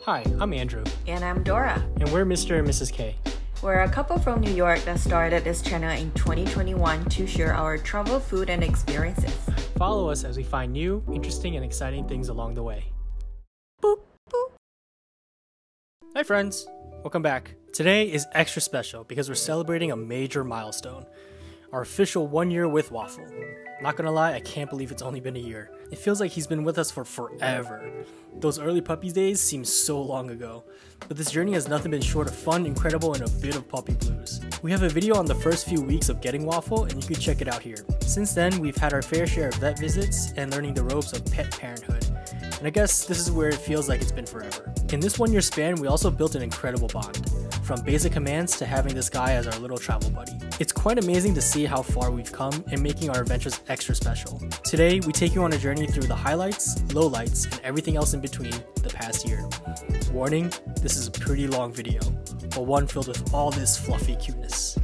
Hi, I'm Andrew. And I'm Dora. And we're Mr. and Mrs. K. We're a couple from New York that started this channel in 2021 to share our travel, food, and experiences. Follow us as we find new, interesting, and exciting things along the way. Boop, boop. Hi friends, welcome back. Today is extra special because we're celebrating a major milestone. Our official 1 year with Waffle. Not gonna lie, I can't believe it's only been a year. It feels like he's been with us for forever. Those early puppy days seem so long ago. But this journey has nothing been short of fun, incredible, and a bit of puppy blues. We have a video on the first few weeks of getting Waffle, and you can check it out here. Since then, we've had our fair share of vet visits and learning the ropes of pet parenthood. And I guess this is where it feels like it's been forever. In this 1 year span, we also built an incredible bond. From basic commands to having this guy as our little travel buddy. It's quite amazing to see how far we've come and making our adventures extra special. Today, we take you on a journey through the highlights, lowlights, and everything else in between the past year. Warning, this is a pretty long video, but one filled with all this fluffy cuteness.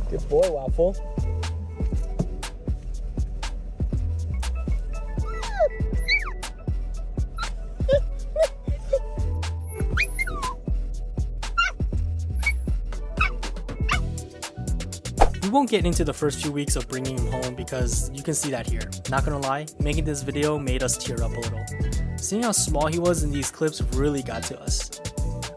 Good boy, Waffle. We won't get into the first few weeks of bringing him home because you can see that here. Not gonna lie, making this video made us tear up a little. Seeing how small he was in these clips really got to us.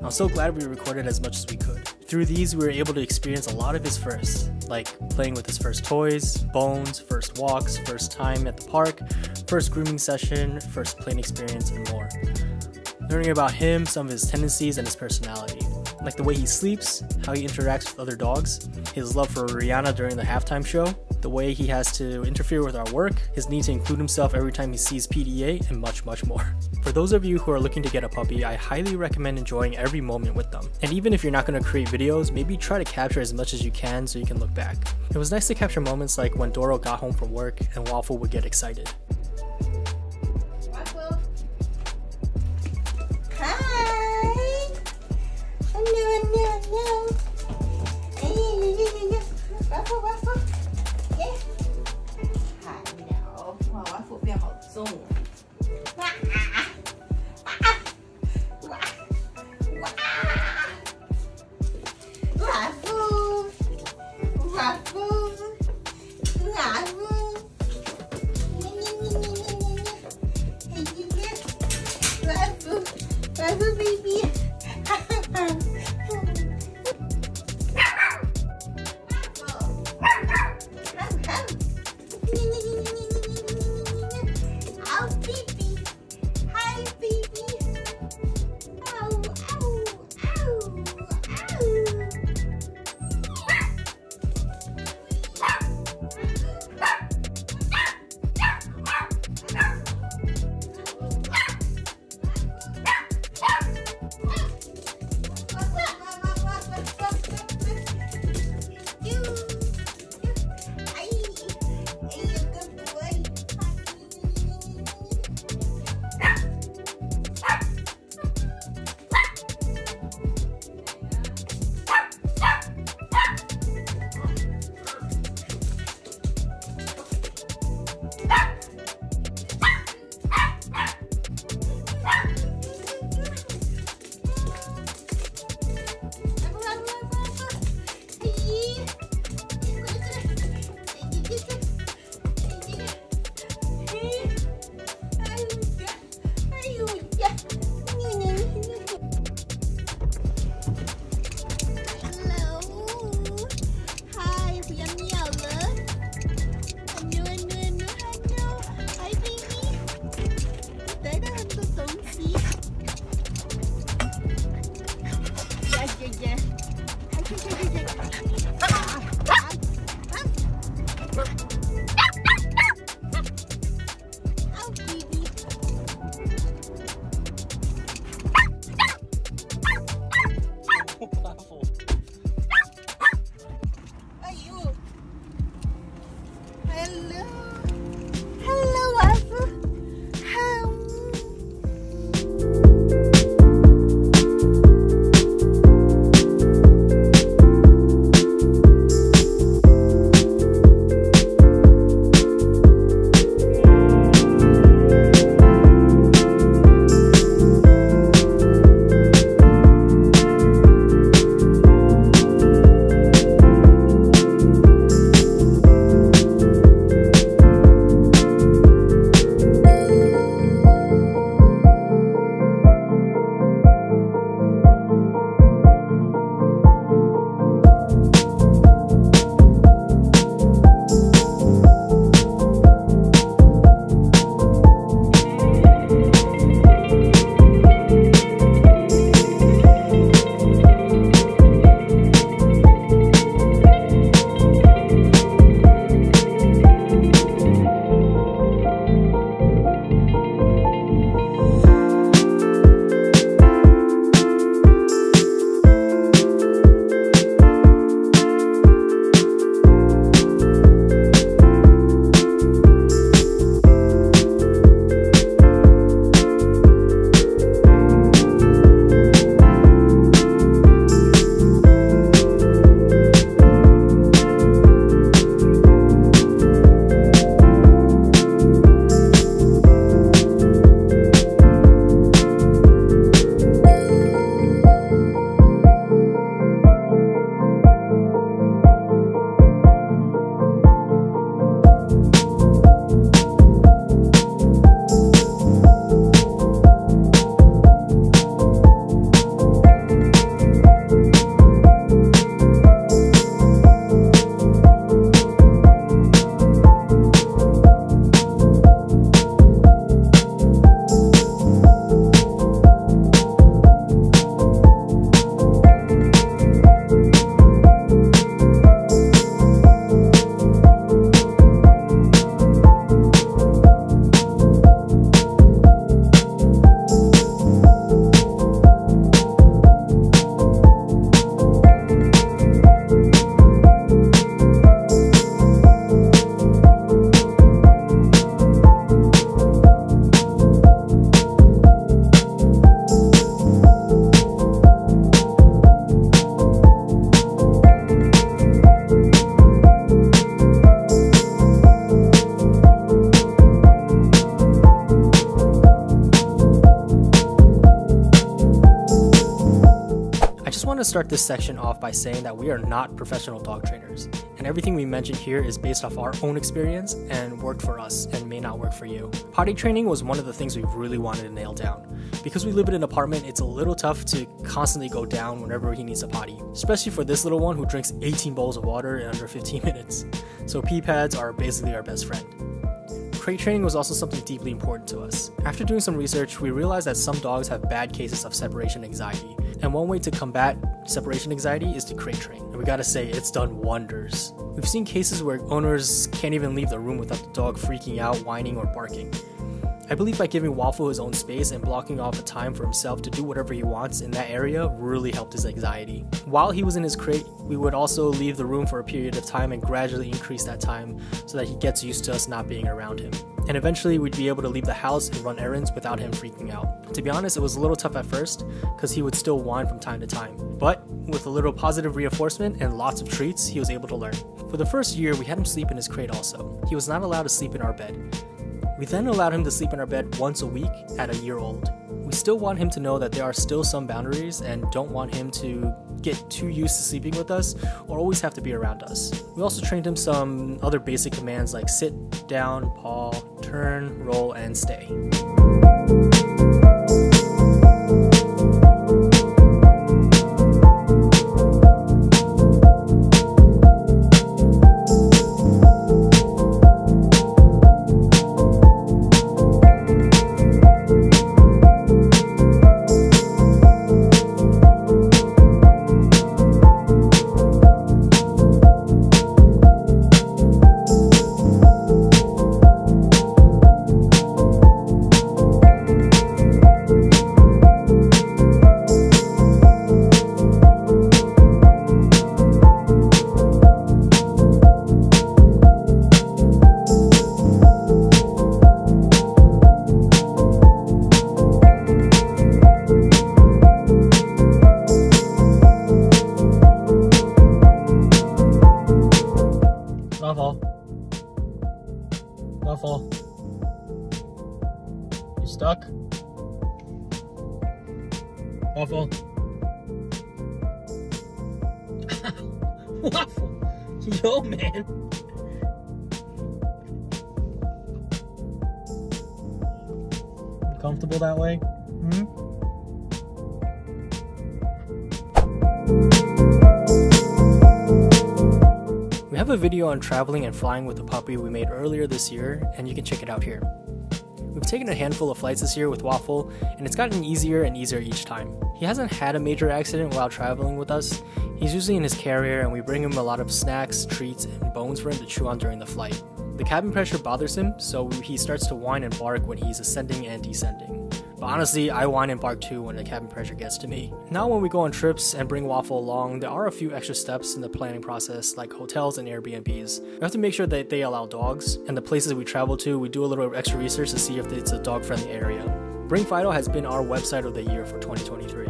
I'm so glad we recorded as much as we could. Through these, we were able to experience a lot of his firsts, like playing with his first toys, bones, first walks, first time at the park, first grooming session, first plane experience, and more. Learning about him, some of his tendencies, and his personality. Like the way he sleeps, how he interacts with other dogs, his love for Rihanna during the halftime show, the way he has to interfere with our work, his need to include himself every time he sees PDA, and much, much more. For those of you who are looking to get a puppy, I highly recommend enjoying every moment with them. And even if you're not going to create videos, maybe try to capture as much as you can so you can look back. It was nice to capture moments like when Doro got home from work and Waffle would get excited. Waffle. Hi. Hello. Hey. Waffle. Yeah. Hello. Wow, Waffle 变好重。Waffle baby. Waffle. start this section off by saying that we are not professional dog trainers, and everything we mention here is based off our own experience and worked for us and may not work for you. Potty training was one of the things we really wanted to nail down. Because we live in an apartment, it's a little tough to constantly go down whenever he needs a potty, especially for this little one who drinks 18 bowls of water in under 15 minutes. So pee pads are basically our best friend. Crate training was also something deeply important to us. After doing some research, we realized that some dogs have bad cases of separation anxiety, and one way to combat separation anxiety is to crate train, and we gotta say, it's done wonders. We've seen cases where owners can't even leave the room without the dog freaking out, whining, or barking. I believe by giving Waffle his own space and blocking off a time for himself to do whatever he wants in that area really helped his anxiety. While he was in his crate, we would also leave the room for a period of time and gradually increase that time so that he gets used to us not being around him. And eventually we'd be able to leave the house and run errands without him freaking out. To be honest, it was a little tough at first because he would still whine from time to time. But with a little positive reinforcement and lots of treats, he was able to learn. For the first year, we had him sleep in his crate also. He was not allowed to sleep in our bed. We then allowed him to sleep in our bed once a week at a year old. We still want him to know that there are still some boundaries and don't want him to get too used to sleeping with us or always have to be around us. We also trained him some other basic commands like sit, down, paw, turn, roll, and stay. Waffle. You stuck? Waffle. Waffle. Yo, man. Comfortable that way? We have a video on traveling and flying with the puppy we made earlier this year, and you can check it out here. We've taken a handful of flights this year with Waffle, and it's gotten easier and easier each time. He hasn't had a major accident while traveling with us. He's usually in his carrier, and we bring him a lot of snacks, treats, and bones for him to chew on during the flight. The cabin pressure bothers him, so he starts to whine and bark when he's ascending and descending. But honestly, I whine and bark too when the cabin pressure gets to me. Now when we go on trips and bring Waffle along, there are a few extra steps in the planning process, like hotels and Airbnbs. We have to make sure that they allow dogs, and the places we travel to, we do a little extra research to see if it's a dog-friendly area. Bring Fido has been our website of the year for 2023.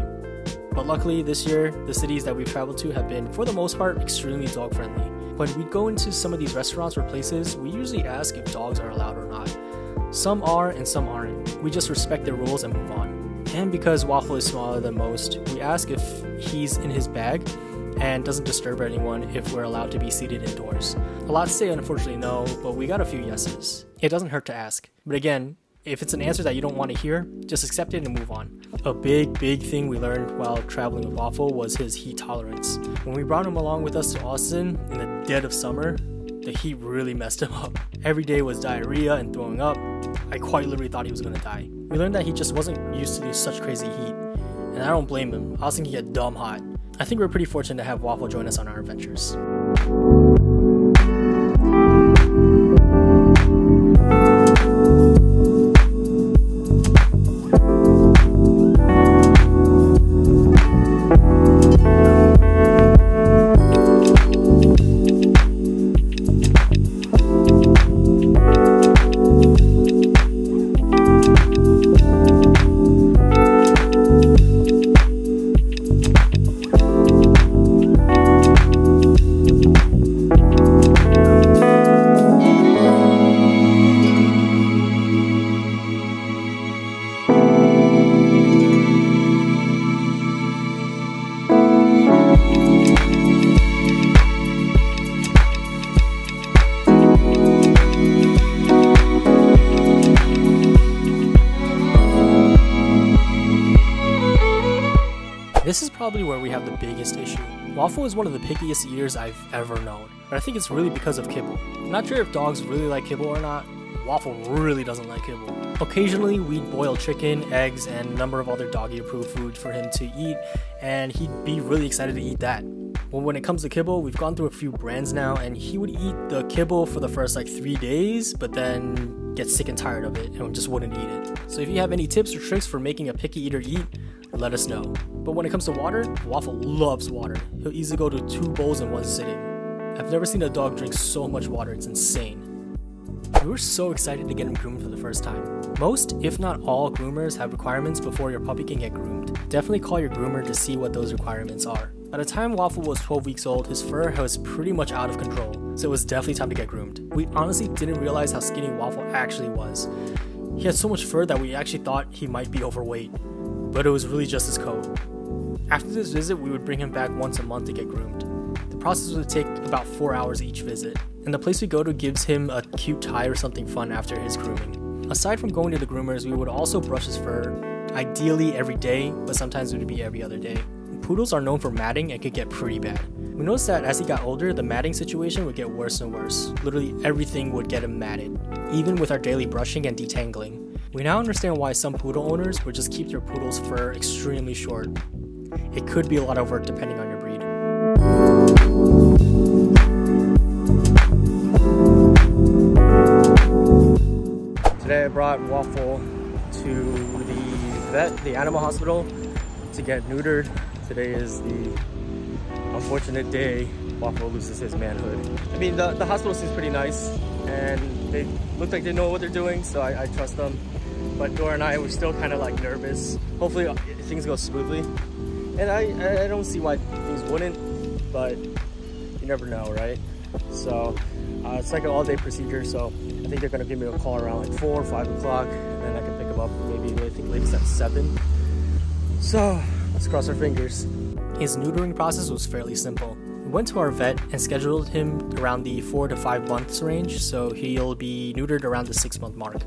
But luckily, this year, the cities that we've traveled to have been, for the most part, extremely dog-friendly. When we go into some of these restaurants or places, we usually ask if dogs are allowed or not. Some are and some aren't. We just respect their rules and move on. And because Waffle is smaller than most, we ask if he's in his bag and doesn't disturb anyone if we're allowed to be seated indoors. A lot say unfortunately no, but we got a few yeses. It doesn't hurt to ask. But again, if it's an answer that you don't want to hear, just accept it and move on. A big thing we learned while traveling with Waffle was his heat tolerance. When we brought him along with us to Austin in the dead of summer, the heat really messed him up. Every day was diarrhea and throwing up. I quite literally thought he was gonna die. We learned that he just wasn't used to such crazy heat, and I don't blame him. I was thinking he'd get dumb hot. I think we're pretty fortunate to have Waffle join us on our adventures. This is probably where we have the biggest issue. Waffle is one of the pickiest eaters I've ever known, but I think it's really because of kibble. I'm not sure if dogs really like kibble or not. Waffle really doesn't like kibble. Occasionally, we'd boil chicken, eggs, and a number of other doggy-approved foods for him to eat, and he'd be really excited to eat that. Well, when it comes to kibble, we've gone through a few brands now, and he would eat the kibble for the first like 3 days, but then get sick and tired of it and just wouldn't eat it. So if you have any tips or tricks for making a picky eater eat, let us know. But when it comes to water, Waffle loves water. He'll easily go to 2 bowls in one sitting. I've never seen a dog drink so much water, it's insane. We were so excited to get him groomed for the first time. Most, if not all, groomers have requirements before your puppy can get groomed. Definitely call your groomer to see what those requirements are. By the time Waffle was 12 weeks old, his fur was pretty much out of control, so it was definitely time to get groomed. We honestly didn't realize how skinny Waffle actually was. He had so much fur that we actually thought he might be overweight, but it was really just his coat. After this visit, we would bring him back once a month to get groomed. The process would take about 4 hours each visit, and the place we go to gives him a cute tie or something fun after his grooming. Aside from going to the groomers, we would also brush his fur, ideally every day, but sometimes it would be every other day. Poodles are known for matting and could get pretty bad. We noticed that as he got older, the matting situation would get worse and worse. Literally everything would get him matted, even with our daily brushing and detangling. We now understand why some poodle owners would just keep their poodle's fur extremely short. It could be a lot of work depending on your breed. Today I brought Waffle to the animal hospital to get neutered. Today is the unfortunate day Waffle loses his manhood. I mean, the hospital seems pretty nice and they look like they know what they're doing, so I trust them. But Dora and I were still kind of like nervous. Hopefully things go smoothly. And I don't see why things wouldn't, but you never know, right? So it's like an all-day procedure, so I think they're gonna give me a call around like 4 or 5 o'clock, and then I can pick him up maybe, I think latest at 7. So let's cross our fingers. His neutering process was fairly simple. We went to our vet and scheduled him around the 4 to 5 months range, so he'll be neutered around the 6-month mark.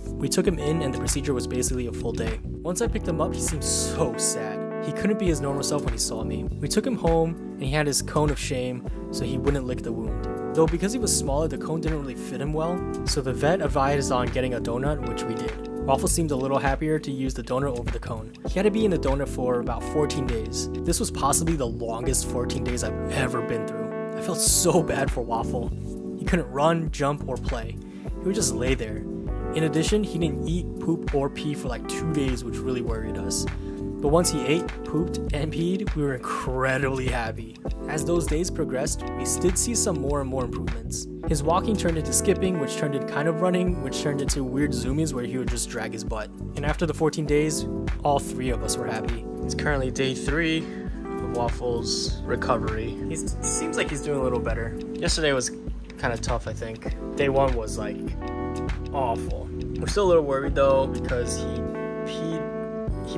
We took him in and the procedure was basically a full day. Once I picked him up, he seemed so sad. He couldn't be his normal self when he saw me. We took him home and he had his cone of shame so he wouldn't lick the wound. Though because he was smaller, the cone didn't really fit him well, so the vet advised on getting a donut, which we did. Waffle seemed a little happier to use the donut over the cone. He had to be in the donut for about 14 days. This was possibly the longest 14 days I've ever been through. I felt so bad for Waffle. He couldn't run, jump, or play. He would just lay there. In addition, he didn't eat, poop, or pee for like 2 days, which really worried us. But once he ate, pooped, and peed, we were incredibly happy. As those days progressed, we did see some more and more improvements. His walking turned into skipping, which turned into kind of running, which turned into weird zoomies where he would just drag his butt. And after the 14 days, all 3 of us were happy. It's currently day 3 of Waffle's recovery. He seems like he's doing a little better. Yesterday was kind of tough, I think. Day 1 was like awful. We're still a little worried though because he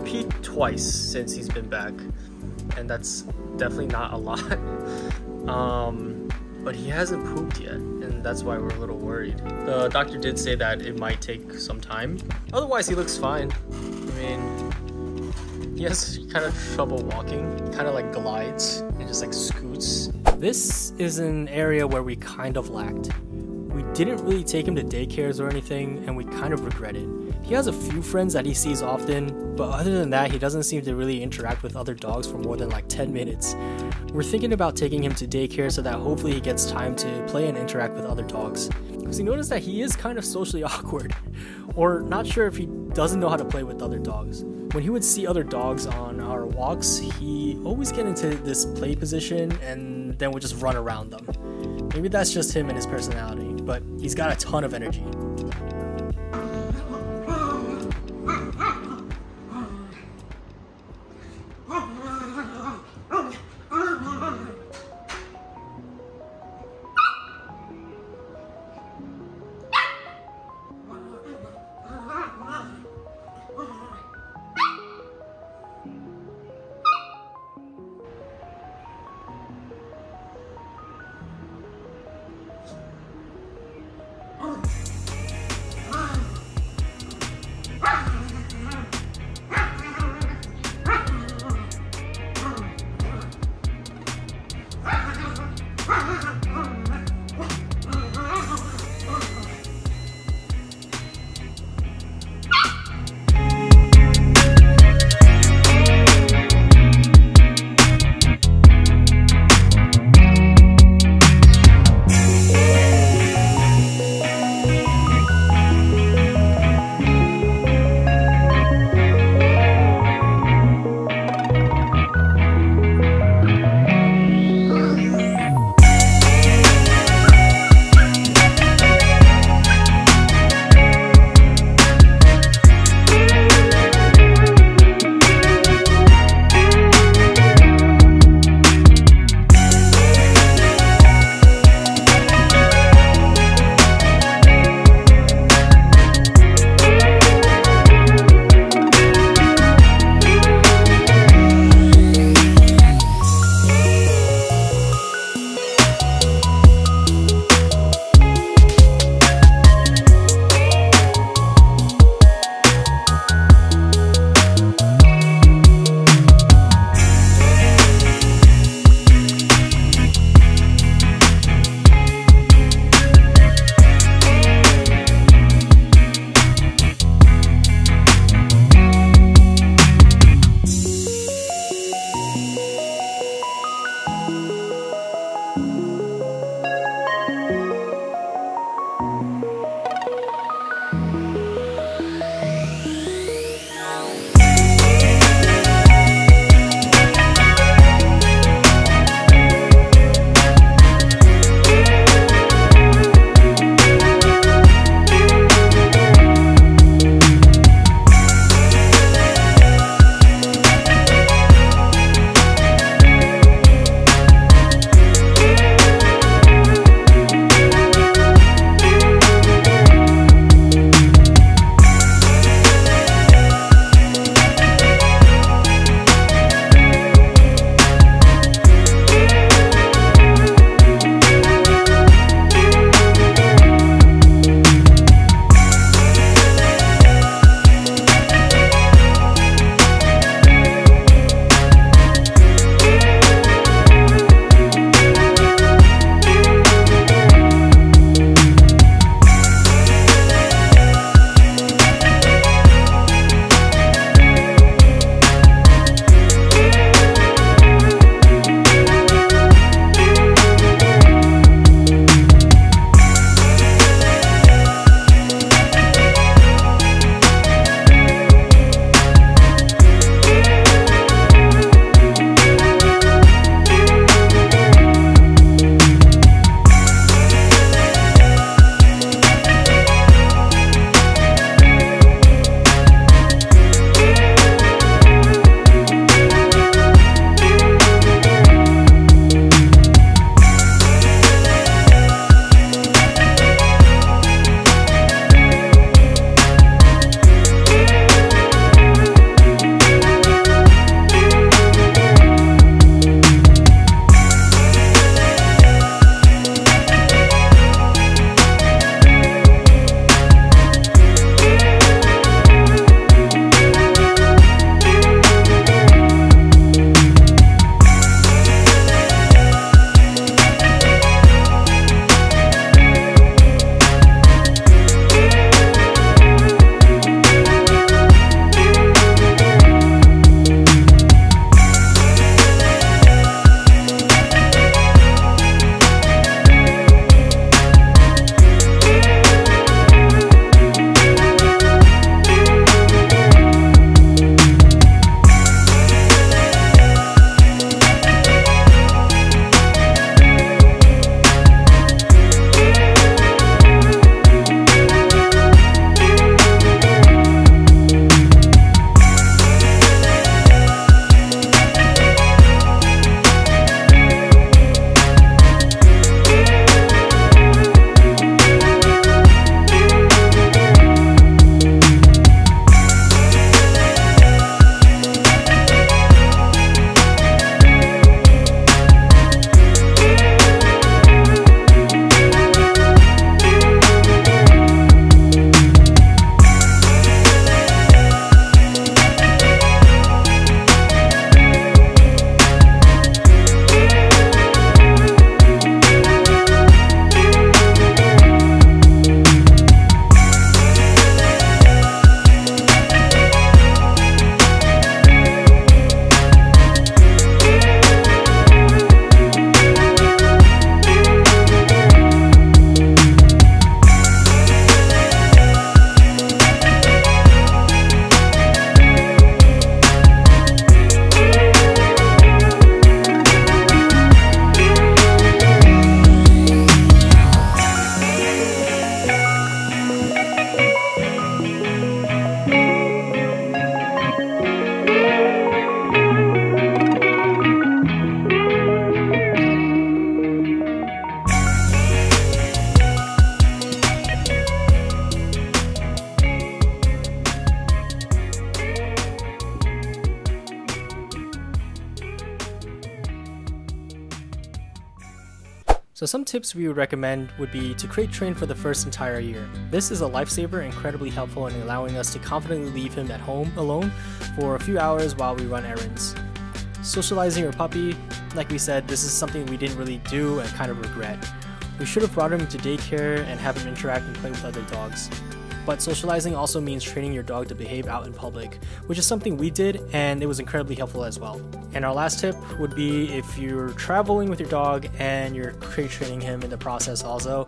peed twice since he's been back, and that's definitely not a lot. But he hasn't pooped yet, and that's why we're a little worried. The doctor did say that it might take some time. Otherwise, he looks fine. I mean, he has kind of trouble walking. He kind of like glides and just like scoots. This is an area where we kind of lacked. We didn't really take him to daycares or anything, and we kind of regret it. He has a few friends that he sees often, but other than that, he doesn't seem to really interact with other dogs for more than like 10 minutes. We're thinking about taking him to daycare so that hopefully he gets time to play and interact with other dogs. Because we noticed that he is kind of socially awkward, or not sure if he doesn't know how to play with other dogs. When he would see other dogs on our walks, he always get into this play position and then would just run around them. Maybe that's just him and his personality, but he's got a ton of energy. So some tips we would recommend would be to crate train for the first entire year. This is a lifesaver, incredibly helpful in allowing us to confidently leave him at home alone for a few hours while we run errands. Socializing your puppy, like we said, this is something we didn't really do and kind of regret. We should have brought him to daycare and have him interact and play with other dogs. But socializing also means training your dog to behave out in public, which is something we did and it was incredibly helpful as well. And our last tip would be if you're traveling with your dog and you're crate training him in the process also,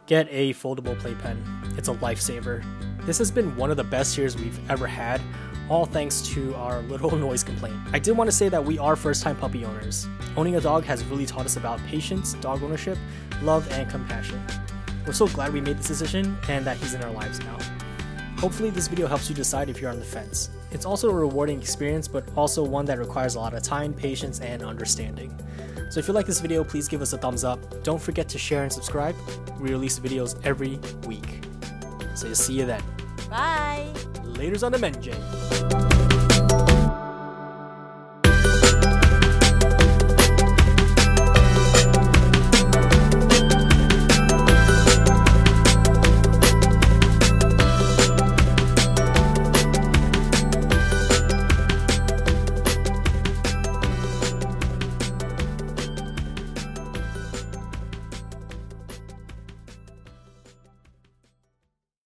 get a foldable playpen. It's a lifesaver. This has been one of the best years we've ever had, all thanks to our little noise complaint. I did want to say that we are first-time puppy owners. Owning a dog has really taught us about patience, dog ownership, love, and compassion. We're so glad we made this decision and that he's in our lives now. Hopefully this video helps you decide if you're on the fence. It's also a rewarding experience, but also one that requires a lot of time, patience, and understanding. So if you like this video, please give us a thumbs up. Don't forget to share and subscribe. We release videos every week. So see you then. Bye! Laters on the menu.